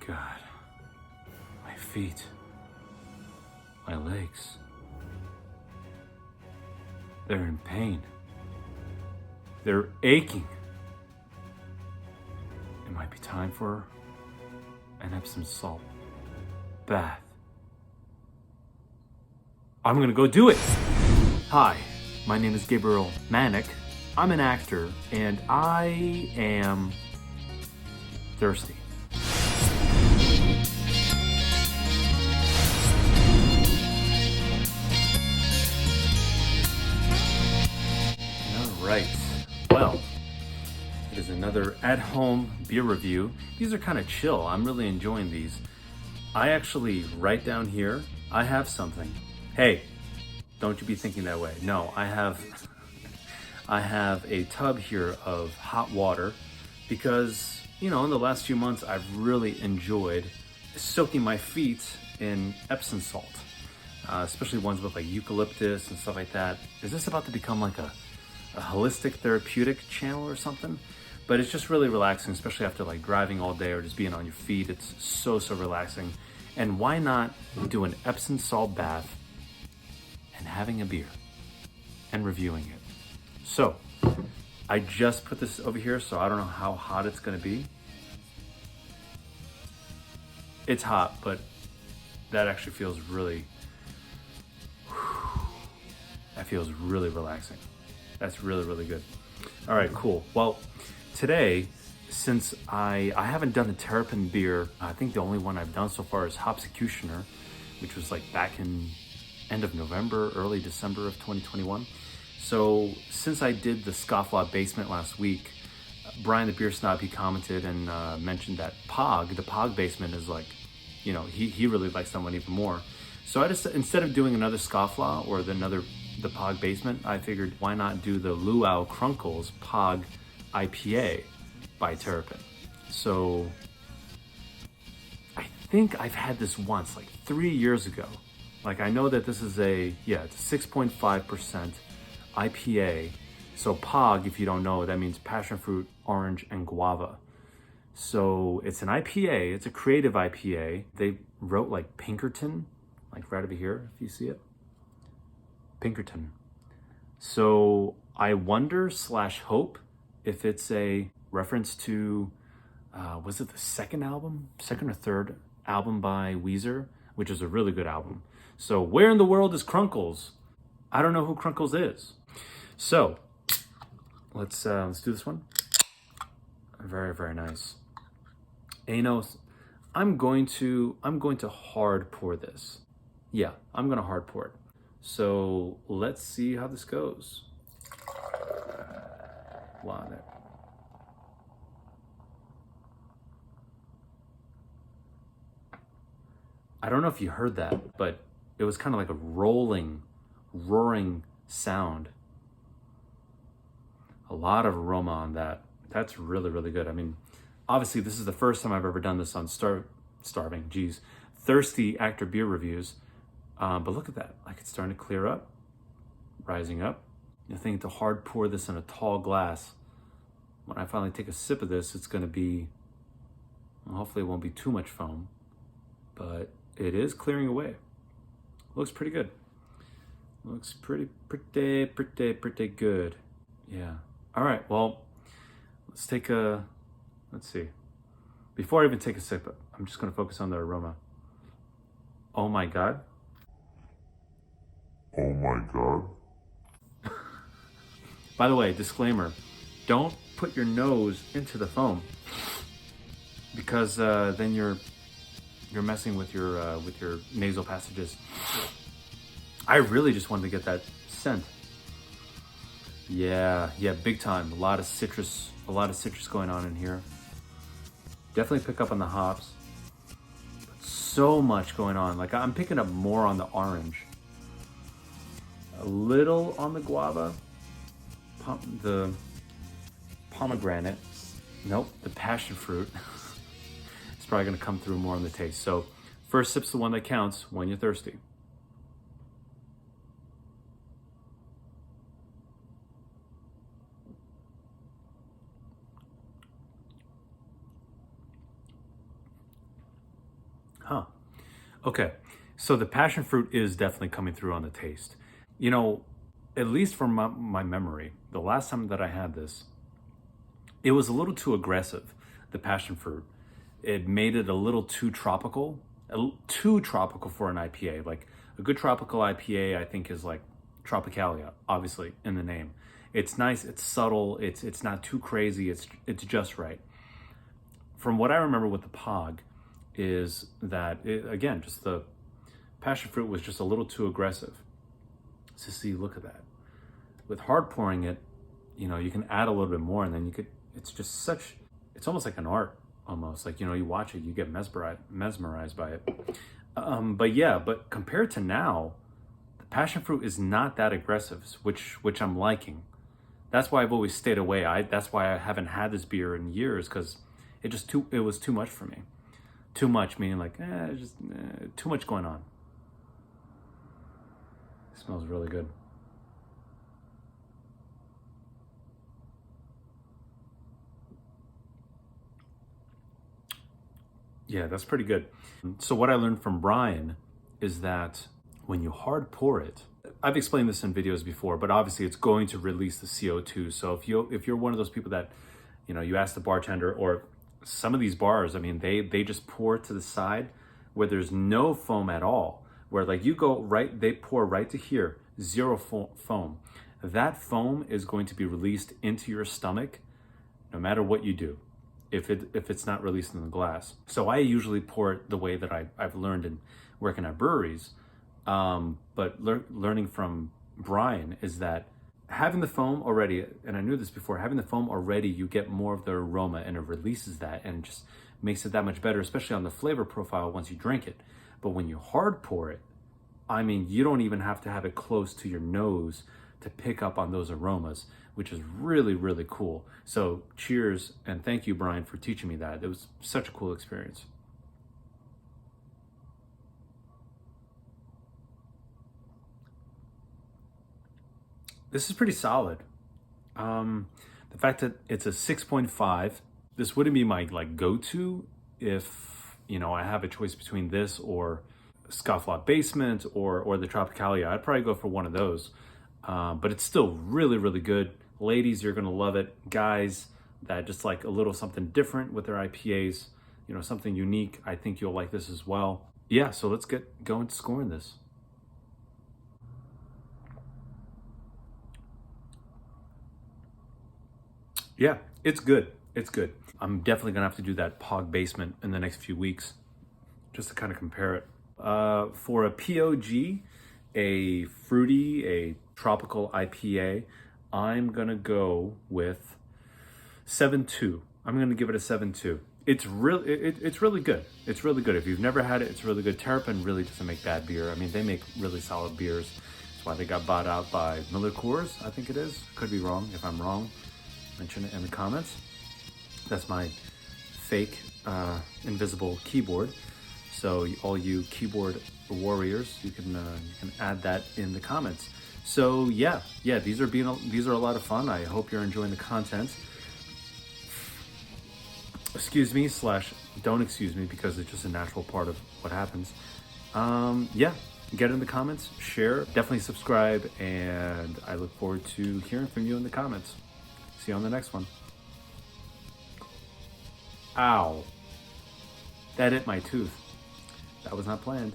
God. My feet. My legs. They're in pain. They're aching. It might be time for an Epsom salt bath. I'm gonna go do it. Hi, my name is Gabriel Manick. I'm an actor and I am thirsty. All right, well, it is another at-home beer review. These are kind of chill. I'm really enjoying these. I actually, right down here, I have something. Hey, don't you be thinking that way. No, I have a tub here of hot water because, you know, in the last few months, I've really enjoyed soaking my feet in Epsom salt, especially ones with like eucalyptus and stuff like that. Is this about to become like a holistic therapeutic channel or something? But it's just really relaxing, especially after like driving all day or just being on your feet. It's so relaxing. And why not do an Epsom salt bath and having a beer and reviewing it? So I just put this over here, so I don't know how hot it's gonna be. It's hot, but that actually feels really, that feels really relaxing. That's really good. All right, cool. Well, today, since I haven't done a Terrapin beer, I think the only one I've done so far is Hopsecutioner, which was like back in end of November, early December of 2021. So since I did the Scofflaw Basement last week, Brian the Beer Snob, he commented and mentioned that the Pog Basement is like, you know, he really likes that one even more. So I just, instead of doing another Scofflaw or the Pog Basement, I figured why not do the Luau Krunkles Pog IPA by Terrapin. So I think I've had this once, like 3 years ago. Like I know that this is it's a 6.5% IPA. So Pog, if you don't know, that means Passionfruit, Orange, and Guava. So it's an IPA, it's a creative IPA. They wrote like Pinkerton, like right over here, if you see it. Pinkerton. So I wonder / hope if it's a reference to, was it the second or third album by Weezer, which is a really good album. So where in the world is Krunkles? I don't know who Krunkles is. So let's do this one. Very nice. And you know, I'm going to hard pour this. Yeah, I'm gonna hard pour it. So let's see how this goes. Wow, I don't know if you heard that, but it was kind of like a roaring sound. A lot of aroma on that. That's really good. I mean, obviously this is the first time I've ever done this on thirsty actor beer reviews. But look at that, like it's starting to clear up, rising up. I think to hard pour this in a tall glass, when I finally take a sip of this, it's gonna be, well, hopefully it won't be too much foam, but it is clearing away. Looks pretty good. Looks pretty good. Yeah. All right, well, let's see. Before I even take a sip, I'm just gonna focus on the aroma. Oh my God. Oh my God. By the way, disclaimer, don't put your nose into the foam because then you're messing with your nasal passages. I really just wanted to get that scent. Yeah, big time. A lot of citrus going on in here. Definitely pick up on the hops. But so much going on. Like I'm picking up more on the orange. A little on the guava. The pomegranate. Nope, the passion fruit. It's probably gonna come through more on the taste. So first sip's the one that counts when you're thirsty. Huh. Okay. So the passion fruit is definitely coming through on the taste. You know, at least from my memory, the last time that I had this, it was a little too aggressive, the passion fruit. It made it a little too tropical, too tropical for an IPA. Like a good tropical IPA, I think, is like Tropicalia, obviously in the name. It's nice, it's subtle, it's not too crazy, it's just right. From what I remember with the Pog, is that again, just the passion fruit was just a little too aggressive. So see, look at that. With hard pouring it, you know, you can add a little bit more, and then you could. It's just such. It's almost like an art, almost like, you know, you watch it, you get mesmerized by it. But compared to now, the passion fruit is not that aggressive, which I'm liking. That's why I've always stayed away. That's why I haven't had this beer in years, because it was too much for me. Too much meaning like too much going on. It smells really good. Yeah, that's pretty good. So what I learned from Brian is that when you hard pour it, I've explained this in videos before, but obviously it's going to release the CO2. So if you're one of those people that, you know, you ask the bartender, or some of these bars, I mean, they just pour to the side where there's no foam at all. Where like you go right, they pour right to here, zero foam. That foam is going to be released into your stomach no matter what you do, if it's not released in the glass. So I usually pour it the way that I've learned in working at breweries. But learning from Brian is that having the foam already, and I knew this before, having the foam already, you get more of the aroma, and it releases that and just makes it that much better, especially on the flavor profile once you drink it. But when you hard pour it, I mean, you don't even have to have it close to your nose to pick up on those aromas, which is really, really cool. So cheers, and thank you, Brian, for teaching me that. It was such a cool experience. This is pretty solid. The fact that it's a 6.5, this wouldn't be my like go-to if, you know, I have a choice between this or Scofflaw Basement or the Tropicalia. I'd probably go for one of those. But it's still really, really good. Ladies, you're gonna love it. Guys that just like a little something different with their IPAs, you know, something unique, I think you'll like this as well. Yeah, so let's get going to scoring this. Yeah, it's good. It's good. I'm definitely gonna have to do that Pog Basement in the next few weeks, just to kind of compare it. For a POG, a fruity, a tropical IPA, I'm gonna go with 7.2. I'm gonna give it a 7.2. It's really good. It's really good. If you've never had it, it's really good. Terrapin really doesn't make bad beer. I mean, they make really solid beers. That's why they got bought out by Miller Coors, I think it is. Could be wrong. If I'm wrong, mention it in the comments. That's my fake invisible keyboard. So all you keyboard warriors, you can add that in the comments. So yeah, these are a lot of fun. I hope you're enjoying the content. Excuse me / don't excuse me, because it's just a natural part of what happens. Yeah, get in the comments, share, definitely subscribe, and I look forward to hearing from you in the comments. See you on the next one. Ow. That hit my tooth. That was not planned.